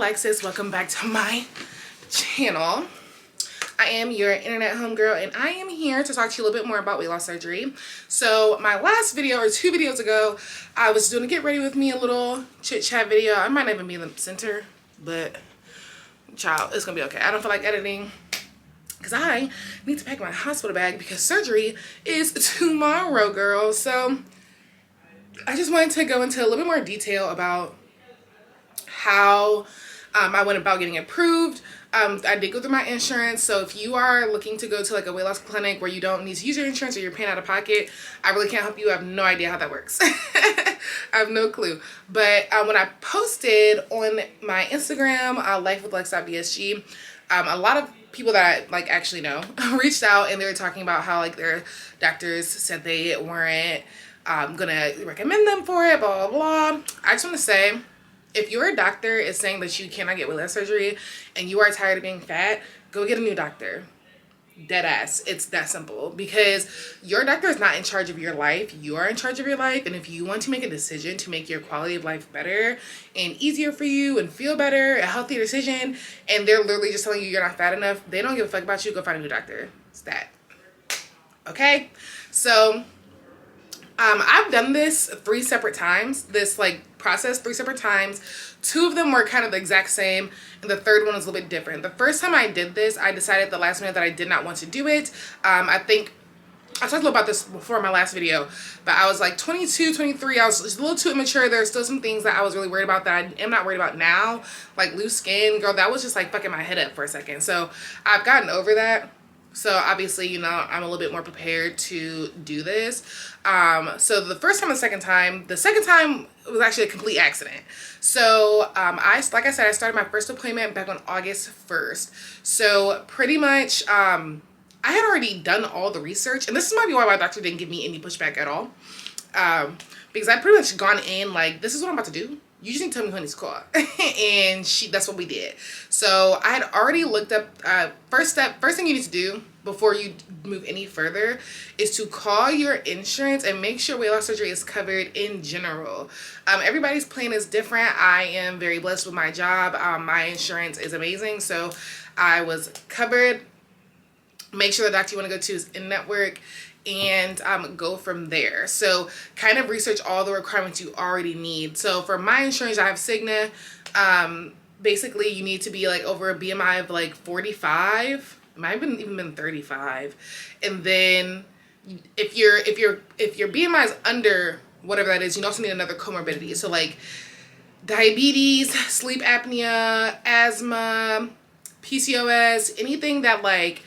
Alexis. Welcome back to my channel. I am your internet homegirl, and I am here to talk to you a little bit more about weight loss surgery. So my last video, or 2 videos ago, I was doing a get ready with me, a little chit chat video. I might not even be in the center, but child, it's gonna be okay. I don't feel like editing because I need to pack my hospital bag because surgery is tomorrow, girl. So I just wanted to go into a little bit more detail about how I went about getting approved. I did go through my insurance, so if you are looking to go to like a weight loss clinic where you don't need to use your insurance or you're paying out of pocket, I really can't help you. I have no idea how that works. I have no clue. But when I posted on my Instagram, lifewithlex.vsg, a lot of people that I like actually know reached out, and they were talking about how like their doctors said they weren't gonna recommend them for it, blah blah blah. I just want to say, if your doctor is saying that you cannot get weight loss surgery and you are tired of being fat, go get a new doctor. Dead ass. It's that simple, because your doctor is not in charge of your life. You are in charge of your life, and if you want to make a decision to make your quality of life better and easier for you and feel better, a healthier decision, and they're literally just telling you you're not fat enough, they don't give a fuck about you. Go find a new doctor. It's that. Okay? So I've done this 3 separate times, this like process 3 separate times. 2 of them were kind of the exact same, and the 3rd one was a little bit different. The first time I did this, I decided at the last minute that I did not want to do it. I think I talked a little about this before in my last video, but I was like 22, 23. I was just a little too immature. There's still some things that I was really worried about that I am not worried about now, like loose skin. Girl, that was just like fucking my head up for a second. So I've gotten over that. So obviously, you know, I'm a little bit more prepared to do this. So the first time and the second time was actually a complete accident. So like I said, I started my first appointment back on August 1st. So pretty much I had already done all the research, and this might be why my doctor didn't give me any pushback at all. Because I pretty much gone in like, this is what I'm about to do. You just need to tell me when he's called. And that's what we did. So I had already looked up, first thing you need to do before you move any further is to call your insurance and make sure weight loss surgery is covered in general. Everybody's plan is different. I am very blessed with my job. My insurance is amazing. So I was covered. Make sure the doctor you want to go to is in network, and go from there. So kind of research all the requirements you already need. So for my insurance, I have Cigna. Basically you need to be like over a BMI of like 45. It might have even been 35. And then if your BMI is under whatever that is, you also need another comorbidity. So like diabetes, sleep apnea, asthma, PCOS, anything that like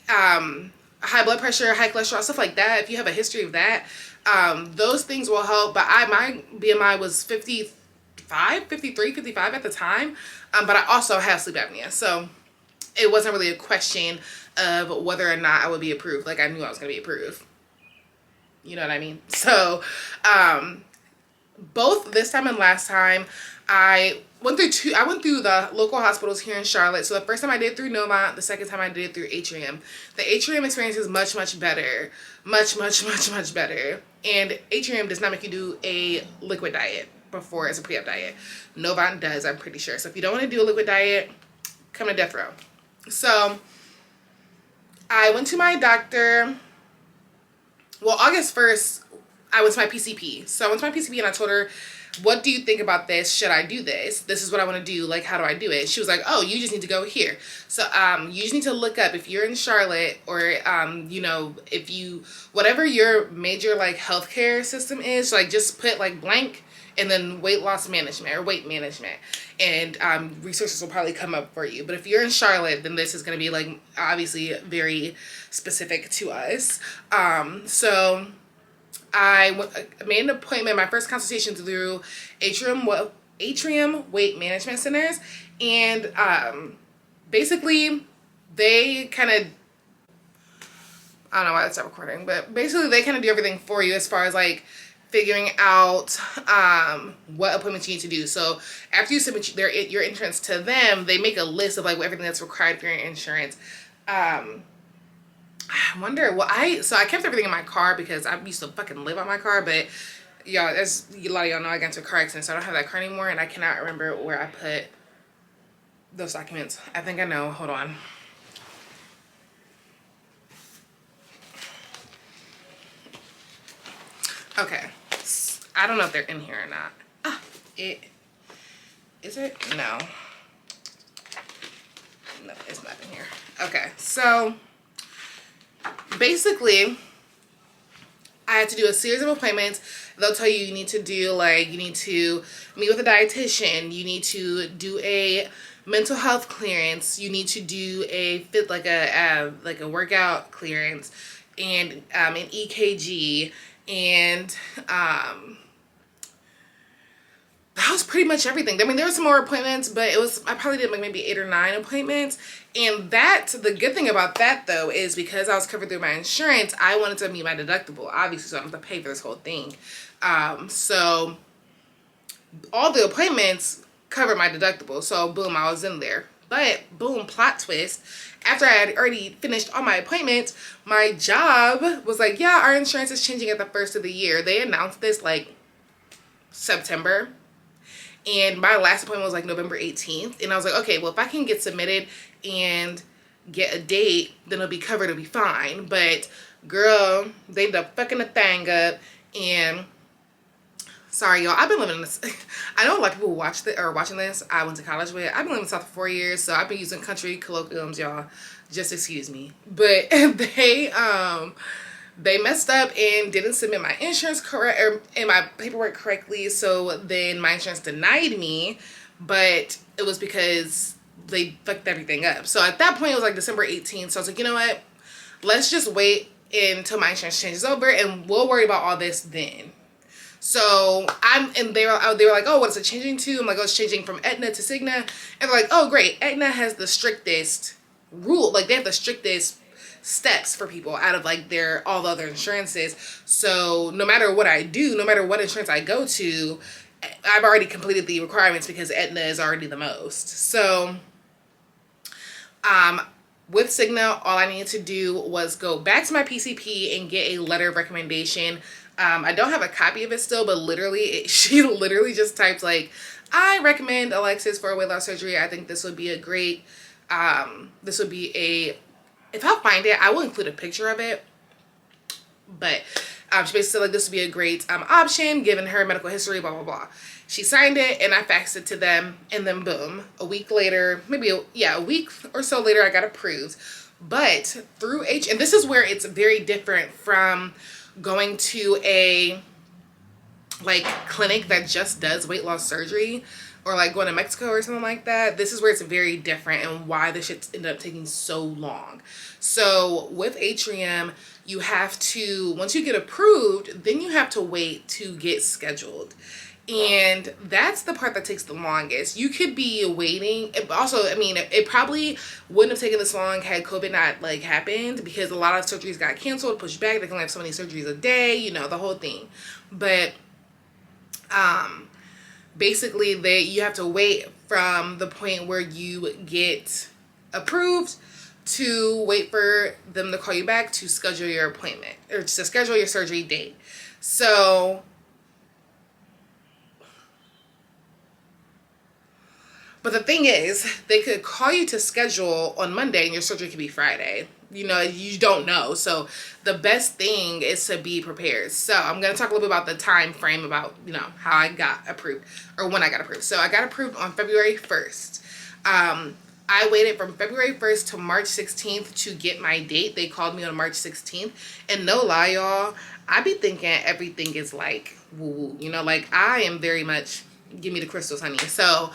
high blood pressure, high cholesterol, stuff like that. If you have a history of that, those things will help. But my BMI was 55, 53, 55 at the time. But I also have sleep apnea. So it wasn't really a question of whether or not I would be approved. Like, I knew I was going to be approved. You know what I mean? So both this time and last time, I went through the local hospitals here in Charlotte. So the first time I did through Novant, the second time I did it through Atrium. The Atrium experience is much, much better. Much, much, much, much better. And Atrium does not make you do a liquid diet before it's a pre-op diet. Novant does, I'm pretty sure. So if you don't want to do a liquid diet, come to death row. So I went to my doctor. Well, August 1st, I went to my PCP. So I went to my PCP and I told her, what do you think about this? Should I do this? This is what I want to do. Like, how do I do it? She was like, oh, you just need to go here. So you just need to look up, if you're in Charlotte, or you know, if you, whatever your major like healthcare system is, like just put like blank and then weight loss management or weight management, and resources will probably come up for you. But if you're in Charlotte, then this is going to be like obviously very specific to us. So I made an appointment, my first consultation through Atrium Weight Management Centers, and basically they kind of, I don't know why that's not recording, but basically they kind of do everything for you as far as like figuring out what appointments you need to do. So after you submit your entrance to them, they make a list of like everything that's required for your insurance. I wonder, so I kept everything in my car because I used to fucking live on my car, but y'all, as a lot of y'all know, I got into a car accident, so I don't have that car anymore, and I cannot remember where I put those documents. I think I know. Hold on. Okay. I don't know if they're in here or not. Ah, is it? No. No, it's not in here. Okay, so basically, I had to do a series of appointments. They'll tell you need to do, like, you need to meet with a dietitian. You need to do a mental health clearance. You need to do a workout clearance, and an EKG, and that was pretty much everything. I mean, there were some more appointments, but I probably did like maybe 8 or 9 appointments. And the good thing about that though is because I was covered through my insurance, I wanted to meet my deductible, obviously, so I don't have to pay for this whole thing. So all the appointments covered my deductible. So boom, I was in there. But boom, plot twist. After I had already finished all my appointments, my job was like, yeah, our insurance is changing at the first of the year. They announced this like September. And my last appointment was like November 18th. And I was like, okay, well, if I can get submitted and get a date, then it'll be covered, it'll be fine. But girl, they ended up fucking the thing up. And sorry, y'all, I've been living in this. I know a lot of people are watching this. I went to college with. I've been living in the South for 4 years, so I've been using country colloquiums, y'all. Just excuse me. But they messed up and didn't submit my insurance and my paperwork correctly. So then my insurance denied me, but it was because they fucked everything up. So at that point, it was like December 18th. So I was like, you know what? Let's just wait until my insurance changes over and we'll worry about all this then. So they were like, oh, what is it changing to? I'm like, oh, it's changing from Aetna to Cigna. And they're like, oh, great. Aetna has the strictest rule. Like, they have the strictest steps for people out of like all the other insurances. So no matter what I do, no matter what insurance I go to, I've already completed the requirements because Aetna is already the most. So with Cigna, all I needed to do was go back to my PCP and get a letter of recommendation. I don't have a copy of it still, but literally, she literally just types like, I recommend Alexus for weight loss surgery. I think this would be a great, if I find it, I will include a picture of it. But she basically said like this would be a great option given her medical history, blah, blah, blah. She signed it and I faxed it to them. And then boom, a week later, a week or so later, I got approved. But through and this is where it's very different from going to a like clinic that just does weight loss surgery, or like going to Mexico or something like that. This is where it's very different and why this shit ended up taking so long. So with Atrium, you have to, once you get approved, then you have to wait to get scheduled. And that's the part that takes the longest. You could be waiting. Also, I mean, it probably wouldn't have taken this long had COVID not like happened, because a lot of surgeries got canceled, pushed back. They can only have so many surgeries a day, you know, the whole thing. But basically you have to wait from the point where you get approved to wait for them to call you back to schedule your appointment or to schedule your surgery date. So but the thing is, they could call you to schedule on Monday and your surgery could be Friday. You know, you don't know. So the best thing is to be prepared. So I'm going to talk a little bit about the time frame about, you know, how I got approved or when I got approved. So I got approved on February 1st. I waited from February 1st to March 16th to get my date. They called me on March 16th. And no lie, y'all, I be thinking everything is like woo-woo. You know, like I am very much, give me the crystals, honey. So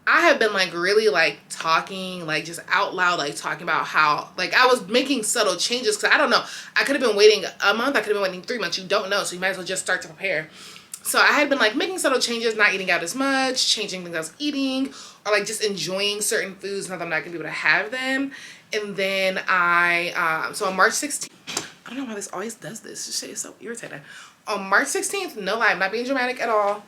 I have been like really like talking, like just out loud, like talking about how like I was making subtle changes, because I don't know, I could have been waiting a month, I could have been waiting 3 months, you don't know, so you might as well just start to prepare. So I had been like making subtle changes, not eating out as much, changing things I was eating, or like just enjoying certain foods now that I'm not gonna be able to have them. And then so on March 16th, I don't know why this always does this, this shit is so irritating. On March 16th, no lie, I'm not being dramatic at all,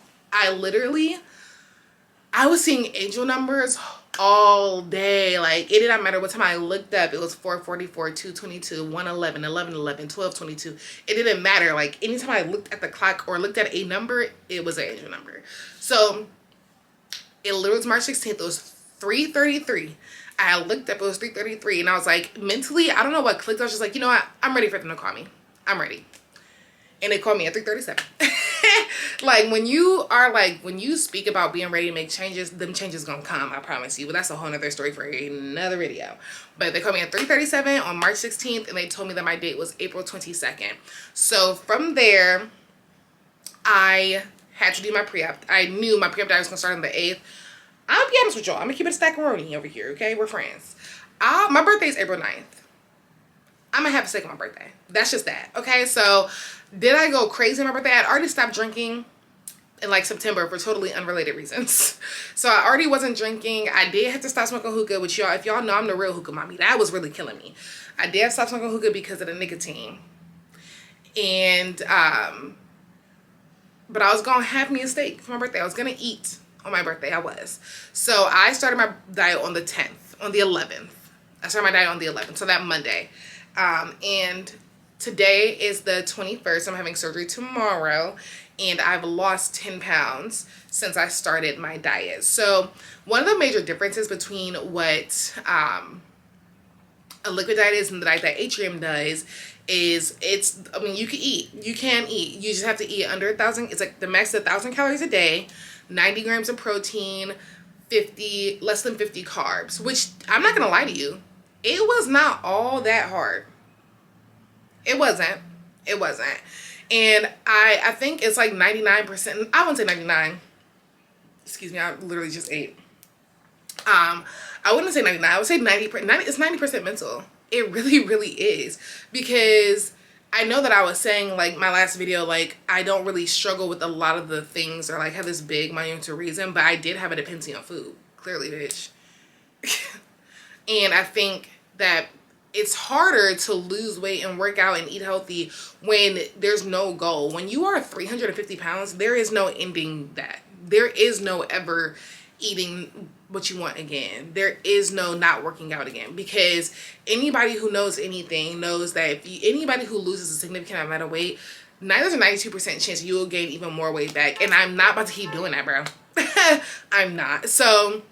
I was seeing angel numbers all day. Like, it did not matter what time I looked up. It was 444, 222, 111, 1111, 1222. It didn't matter. Like, anytime I looked at the clock or looked at a number, it was an angel number. So, it literally was March 16th. It was 333. I looked up, it was 333, and I was like, mentally, I don't know what clicked. I was just like, you know what? I'm ready for them to call me. I'm ready. And they called me at 3:37. Like, when you speak about being ready to make changes, them changes gonna come, I promise you. But that's a whole nother story for another video. But they called me at 3:37 on March 16th, and they told me that my date was April 22nd. So from there, I had to do my pre-op. I knew my pre-op diet was gonna start on the 8th. I'll be honest with y'all, I'm gonna keep it a stack-a-roni over here, okay? We're friends. My birthday is April 9th. I'm gonna have a steak on my birthday. That's just that, okay? So, did I go crazy on my birthday? I'd already stopped drinking in like September for totally unrelated reasons. So I already wasn't drinking. I did have to stop smoking hookah, which y'all, if y'all know, I'm the real hookah mommy. That was really killing me. I did have to stop smoking hookah because of the nicotine. And, but I was gonna have me a steak for my birthday. I was gonna eat on my birthday. I was. So I started my diet on the 10th, on the 11th. I started my diet on the 11th, so that Monday. And today is the 21st. I'm having surgery tomorrow, and I've lost 10 pounds since I started my diet. So one of the major differences between what a liquid diet is and the diet that Atrium does is I mean, you can eat. You can eat. You just have to eat under 1,000. It's like the max of 1,000 calories a day, 90 grams of protein, less than 50 carbs, which I'm not going to lie to you. It was not all that hard. It wasn't. It wasn't. And I think it's like 99%. I wouldn't say 99. Excuse me. I literally just ate. I wouldn't say 99. I would say 90. It's 90% mental. It really, really is. Because I know that I was saying, like, my last video, like, I don't really struggle with a lot of the things or, like, have this big monumental reason. But I did have a dependency on food. Clearly, bitch. And I think that it's harder to lose weight and work out and eat healthy when there's no goal. When you are 350 pounds, there is no ending that. There is no ever eating what you want again. There is no not working out again. Because anybody who knows anything knows that anybody who loses a significant amount of weight, there's a 92% chance you will gain even more weight back. And I'm not about to keep doing that, bro. I'm not. So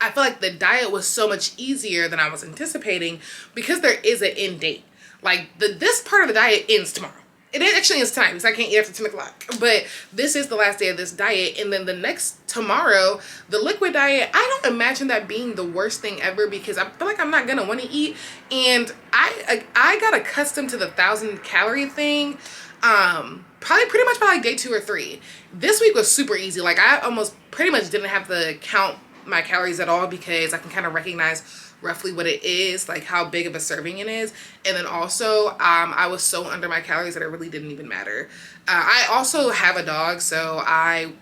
I feel like the diet was so much easier than I was anticipating because there is an end date. Like, this part of the diet ends tomorrow. It actually ends tonight because I can't eat after 10 o'clock. But this is the last day of this diet. And then the next tomorrow, the liquid diet, I don't imagine that being the worst thing ever because I feel like I'm not going to want to eat. And I got accustomed to the 1,000 calorie thing pretty much by like day 2 or 3. This week was super easy. Like, I almost pretty much didn't have to count my calories at all because I can kind of recognize roughly what it is, like how big of a serving it is. And then also I was so under my calories that it really didn't even matter. I also have a dog, so I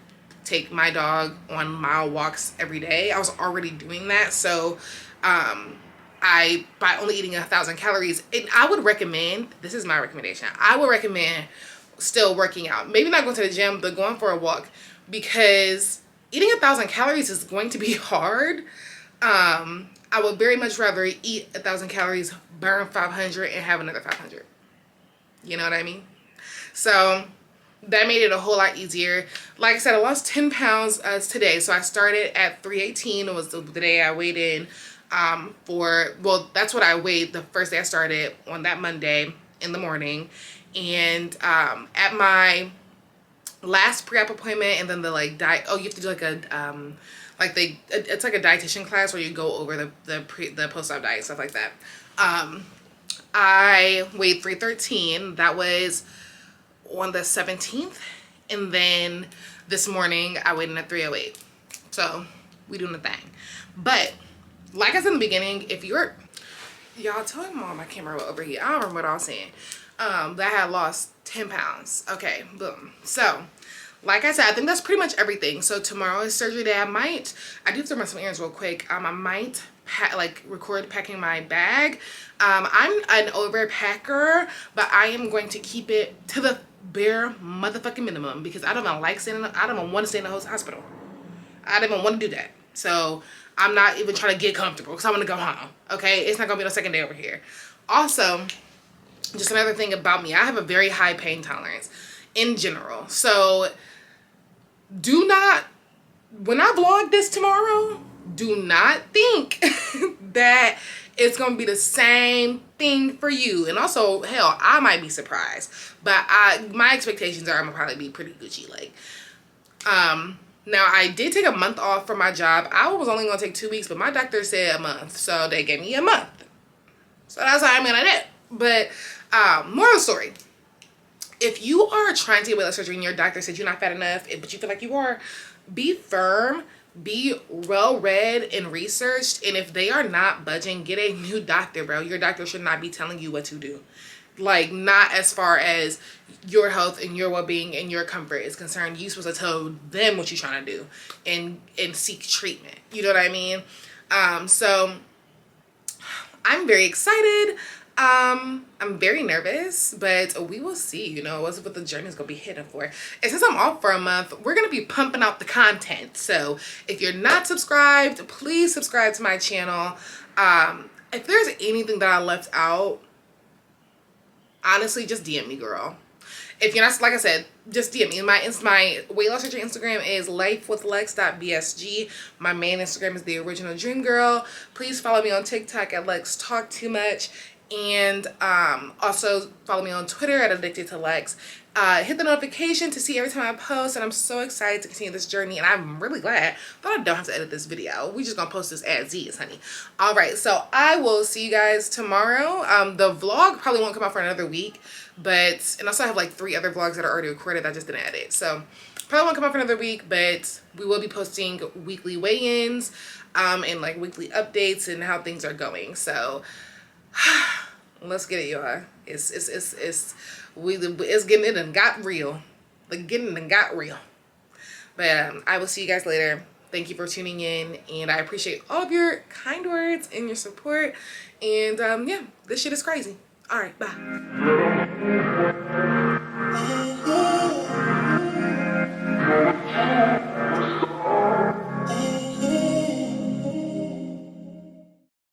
take my dog on mile walks every day. I was already doing that, so by only eating 1,000 calories, and I would recommend, this is my recommendation, I would recommend still working out. Maybe not going to the gym, but going for a walk, because eating 1,000 calories is going to be hard. I would very much rather eat 1,000 calories, burn 500, and have another 500. You know what I mean? So that made it a whole lot easier. Like I said, I lost 10 pounds today. So I started at 318. It was the day I weighed in well, that's what I weighed the first day I started on that Monday in the morning. And at my last pre-op appointment, and then the like diet, you have to do like a it's like a dietitian class where you go over the post-op diet, stuff like that. I weighed 313. That was on the 17th, and then this morning I weighed in at 308. So we doing the thing. But like I said in the beginning, if you're, y'all tell mom my camera over here, I don't remember what I was saying. That I had lost 10 pounds. Okay, boom. So like I said, I think that's pretty much everything. So tomorrow is surgery day. I do have to run some errands real quick. I might record packing my bag. I'm an overpacker, but I am going to keep it to the bare motherfucking minimum because I don't even like I don't even want to stay in the hospital. I don't even want to do that. So I'm not even trying to get comfortable because I want to go home. Okay, it's not gonna be no second day over here. Also, just another thing about me, I have a very high pain tolerance in general. So do not, when I vlog this tomorrow, do not think that it's gonna be the same thing for you. And also, hell, I might be surprised, but my expectations are I'm gonna probably be pretty Gucci. Like, now I did take a month off from my job. I was only gonna take 2 weeks, but my doctor said a month, so they gave me a month. So that's how I'm gonna do. But moral of the story: if you are trying to get weight loss surgery and your doctor said you're not fat enough, but you feel like you are, be firm. Be well read and researched, and if they are not budging, get a new doctor, bro. Your doctor should not be telling you what to do. Like, not as far as your health and your well-being and your comfort is concerned. You're supposed to tell them what you're trying to do and seek treatment. You know what I mean? So I'm very excited. I'm very nervous, but we will see, you know, what the journey is going to be hidden for. And since I'm off for a month, we're going to be pumping out the content. So if you're not subscribed, please subscribe to my channel. If there's anything that I left out, honestly, just DM me, girl. If you're not, like I said, just DM me. My weight loss surgery Instagram is lifewithlex.vsg. My main Instagram is the original dream girl. Please follow me on TikTok at Lex Talk Too Much. And also follow me on Twitter at Addicted to Lex. Hit the notification to see every time I post, and I'm so excited to continue this journey, and I'm really glad that I don't have to edit this video. We just gonna post this as is, honey. All right, so I will see you guys tomorrow. The vlog probably won't come out for another week, and also I have like 3 other vlogs that are already recorded that I just didn't edit, so probably won't come out for another week, but we will be posting weekly weigh-ins and like weekly updates and how things are going. So let's get it, y'all. It's getting, it done got real. Like, getting done got real. But I will see you guys later. Thank you for tuning in, and I appreciate all of your kind words and your support. And yeah, this shit is crazy. All right, bye.